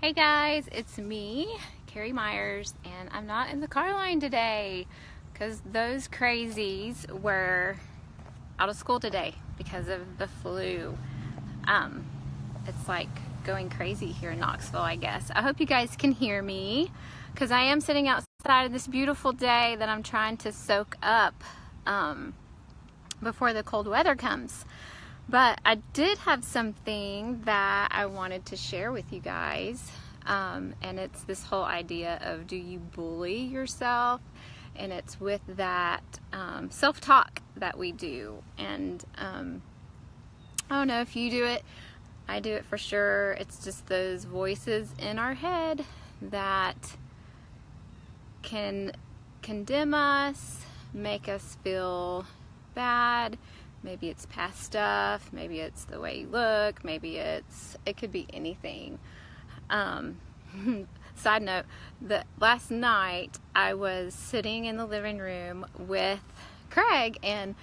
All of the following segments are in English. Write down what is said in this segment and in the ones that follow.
Hey guys, it's me, Carrie Myers, and I'm not in the car line today because those crazies were out of school today because of the flu. It's like going crazy here in Knoxville, I guess. I hope you guys can hear me because I am sitting outside of this beautiful day that I'm trying to soak up before the cold weather comes. But I did have something that I wanted to share with you guys, and it's this whole idea of, do you bully yourself? And it's with that self-talk that we do. And I don't know if you do it. I do it for sure. It's just those voices in our head that can condemn us, make us feel bad. Maybe it's past stuff, maybe it's the way you look, maybe it could be anything. Side note, last night I was sitting in the living room with Craig, and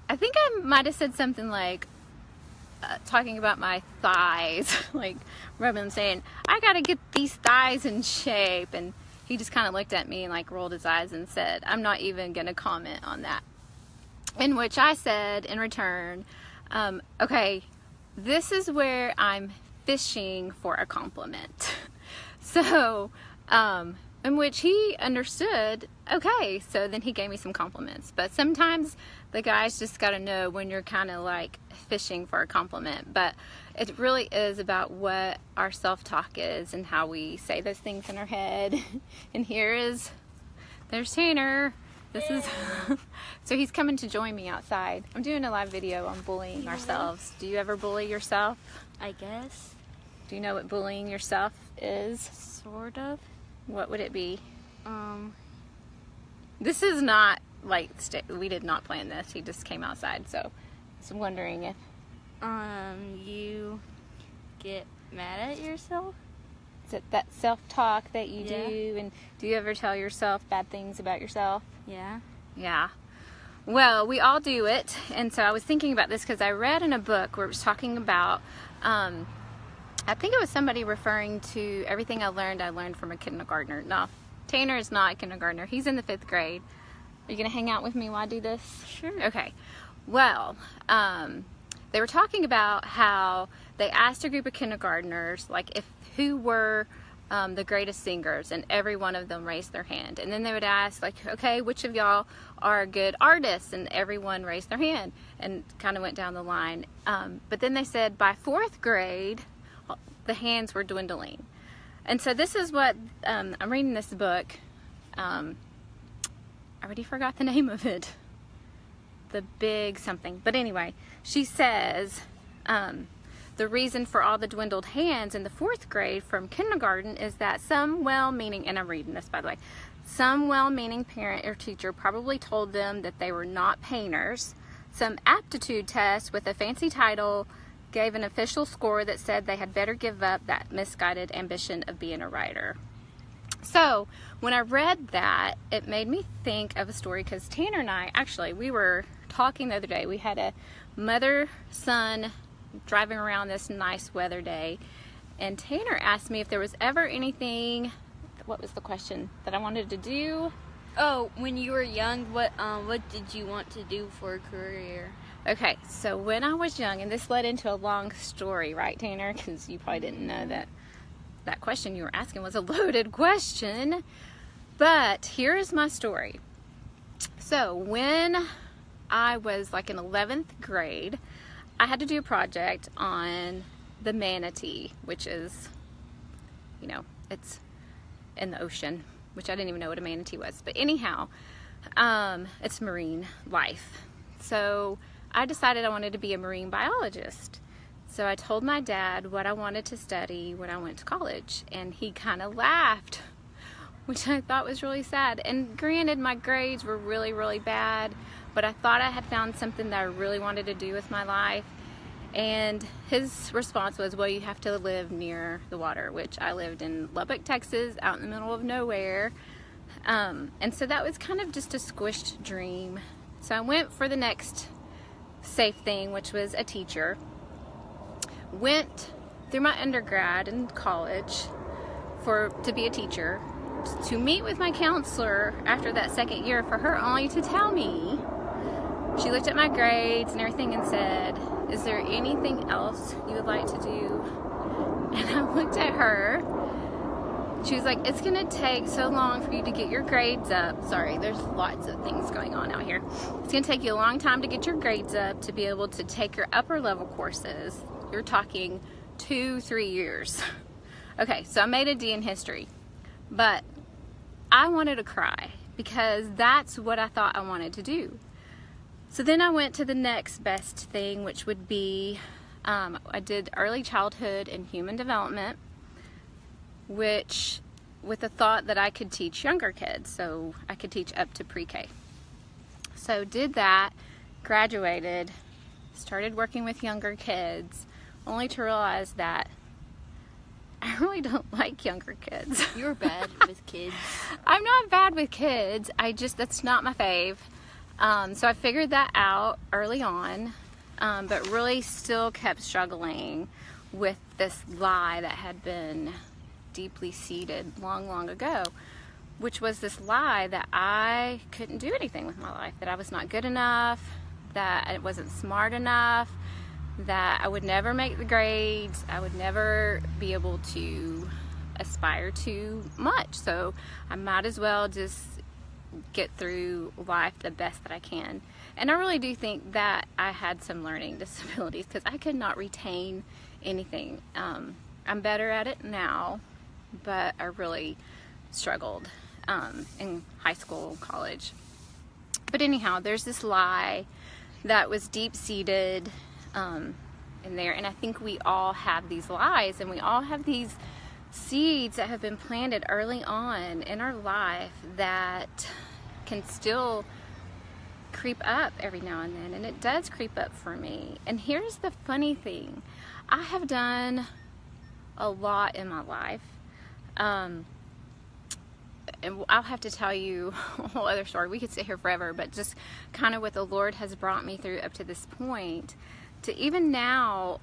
I think I might have said something like, talking about my thighs, like rubbing them, saying, I gotta get these thighs in shape, and he just kind of looked at me and like rolled his eyes and said, I'm not even gonna comment on that. In which I said in return, okay, this is where I'm fishing for a compliment. So, in which he understood, okay, so then he gave me some compliments. But sometimes the guys just got to know when you're kind of like fishing for a compliment. But it really is about what our self-talk is and how we say those things in our head. And there's Tanner. This is, so he's coming to join me outside. I'm doing a live video on bullying ourselves. Do you ever bully yourself? I guess. Do you know what bullying yourself is? Sort of. What would it be? This is not like, we did not plan this. He just came outside, so I'm wondering if... You get mad at yourself? Is it that self-talk that you do? And do you ever tell yourself bad things about yourself? Yeah. Yeah. Well, we all do it. And so I was thinking about this because I read in a book where it was talking about, I think it was somebody referring to everything I learned from a kindergartner. No, Tanner is not a kindergartner. He's in the 5th grade. Are you going to hang out with me while I do this? Sure. Okay. Well, they were talking about how they asked a group of kindergartners, like, who were the greatest singers, and every one of them raised their hand. And then they would ask, like, okay, which of y'all are good artists? And everyone raised their hand and kind of went down the line. But then they said by 4th grade, the hands were dwindling. And so this is what, I'm reading this book. I already forgot the name of it. The Big Something. But anyway, she says, the reason for all the dwindled hands in the 4th grade from kindergarten is that some well-meaning, and I'm reading this by the way, some well-meaning parent or teacher probably told them that they were not painters. Some aptitude test with a fancy title gave an official score that said they had better give up that misguided ambition of being a writer. So when I read that, it made me think of a story, because Tanner and I, actually, we were talking the other day. We had a mother-son driving around this nice weather day, and Tanner asked me if there was ever anything, what was the question, that I wanted to do? Oh, when you were young, what did you want to do for a career? Okay, so when I was young, and this led into a long story, right, Tanner? Because you probably didn't know that question you were asking was a loaded question. But here is my story. So when I was like in 11th grade, I had to do a project on the manatee, which is, you know, it's in the ocean, which I didn't even know what a manatee was. But anyhow, it's marine life. So I decided I wanted to be a marine biologist. So I told my dad what I wanted to study when I went to college, and he kind of laughed, which I thought was really sad. And granted, my grades were really, really bad, but I thought I had found something that I really wanted to do with my life. And his response was, well, you have to live near the water, which I lived in Lubbock, Texas, out in the middle of nowhere. And so that was kind of just a squished dream. So I went for the next safe thing, which was a teacher. Went through my undergrad and college, to be a teacher, to meet with my counselor after that second year, for her only to tell me, she looked at my grades and everything and said, "Is there anything else you would like to do?" And I looked at her. She was like, "It's going to take so long for you to get your grades up." Sorry, there's lots of things going on out here. "It's going to take you a long time to get your grades up to be able to take your upper level courses. You're talking 2-3 years." Okay, so I made a D in history. But I wanted to cry because that's what I thought I wanted to do. So then I went to the next best thing, which would be, I did early childhood and human development, which with the thought that I could teach younger kids, so I could teach up to pre-K. So did that, graduated, started working with younger kids, only to realize that I really don't like younger kids. You were bad with kids. I'm not bad with kids. That's not my fave. So I figured that out early on, but really still kept struggling with this lie that had been deeply seated long ago, which was this lie that I couldn't do anything with my life, that I was not good enough, that I wasn't smart enough, that I would never make the grades, I would never be able to aspire to much, so I might as well just get through life the best that I can. And I really do think that I had some learning disabilities because I could not retain anything. I'm better at it now, but I really struggled in high school, college. But anyhow, there's this lie that was deep-seated in there, and I think we all have these lies, and we all have these seeds that have been planted early on in our life that can still creep up every now and then, and it does creep up for me. And here's the funny thing, I have done a lot in my life, and I'll have to tell you a whole other story. We could sit here forever, but just kind of what the Lord has brought me through up to this point, to even now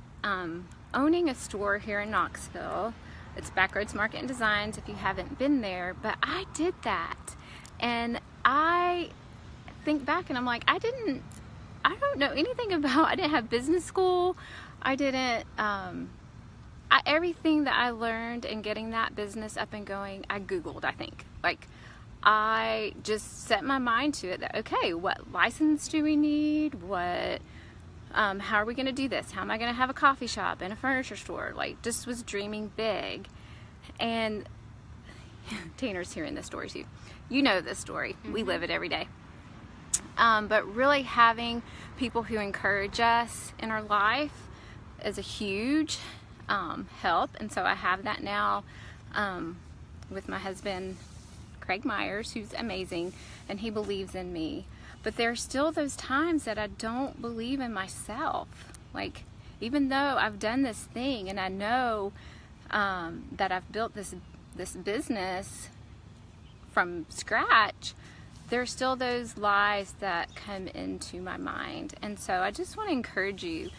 owning a store here in Knoxville. It's Backroads Market and Designs if you haven't been there, but I did that. And I think back and I'm like, I don't know anything about, I didn't have business school. I didn't, everything that I learned in getting that business up and going, I Googled, I think. Like, I just set my mind to it that, okay, what license do we need? How are we going to do this? How am I going to have a coffee shop and a furniture store? Like, just was dreaming big. And Tanner's hearing this story too. You know this story. Mm-hmm. We live it every day. But really having people who encourage us in our life is a huge help. And so I have that now with my husband, Craig Myers, who's amazing, and he believes in me. But there are still those times that I don't believe in myself. Like, even though I've done this thing and I know that I've built this business from scratch, there are still those lies that come into my mind. And so I just want to encourage you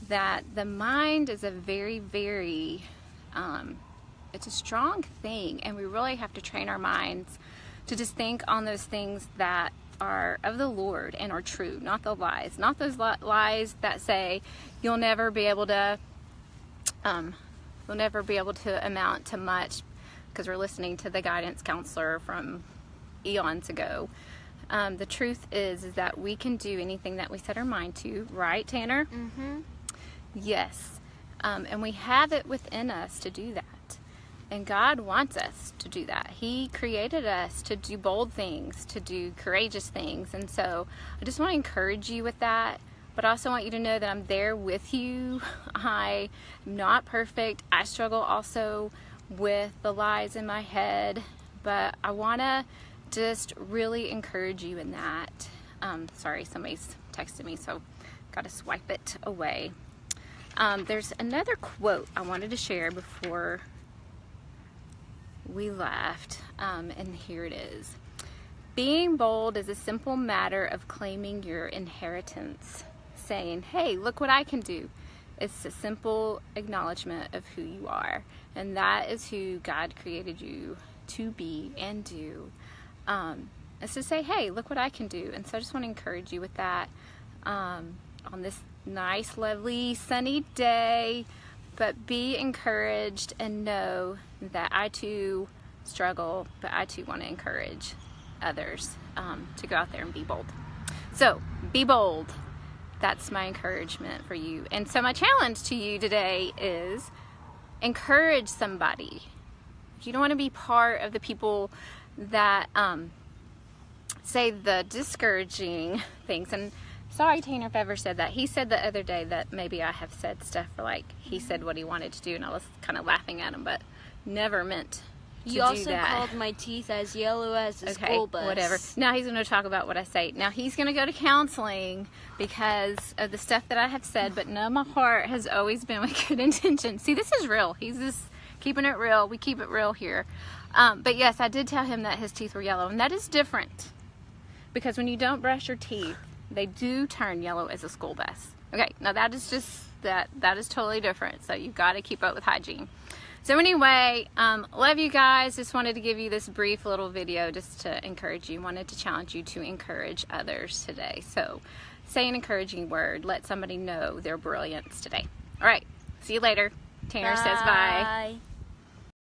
that the mind is a very, very, it's a strong thing, and we really have to train our minds to just think on those things that are of the Lord and are true, not the lies, not those lies that say you'll never be able to amount to much, because we're listening to the guidance counselor from eons ago. The truth is that we can do anything that we set our mind to, right, Tanner? Mm-hmm. Yes. And we have it within us to do that. And God wants us to do that. He created us to do bold things, to do courageous things. And so I just want to encourage you with that. But I also want you to know that I'm there with you. I am not perfect. I struggle also with the lies in my head. But I want to just really encourage you in that. Sorry, somebody's texted me, so got to swipe it away. There's another quote I wanted to share before we left, and here it is. Being bold is a simple matter of claiming your inheritance, saying, hey, look what I can do. It's a simple acknowledgement of who you are, and that is who God created you to be and do. It's to say, hey, look what I can do. And so I just want to encourage you with that on this nice, lovely, sunny day. But be encouraged and know that I too struggle, but I too want to encourage others to go out there and be bold. So be bold. That's my encouragement for you. And so my challenge to you today is encourage somebody. If you don't want to be part of the people that say the discouraging things, and sorry Tanner if I ever said that. He said the other day that maybe I have said stuff like he said what he wanted to do, and I was kind of laughing at him, but never meant to You do also that. called my teeth as yellow as a school bus. Whatever. Now he's going to talk about what I say. Now he's going to go to counseling because of the stuff that I have said, but no, my heart has always been with good intention. See, this is real. He's just keeping it real. We keep it real here. But yes, I did tell him that his teeth were yellow, and that is different because when you don't brush your teeth, they do turn yellow as a school bus. Okay, now that is just that is totally different. So you've got to keep up with hygiene. So anyway, love you guys. Just wanted to give you this brief little video just to encourage you. Wanted to challenge you to encourage others today. So say an encouraging word. Let somebody know their brilliance today. All right, see you later. Tanner says bye. Bye.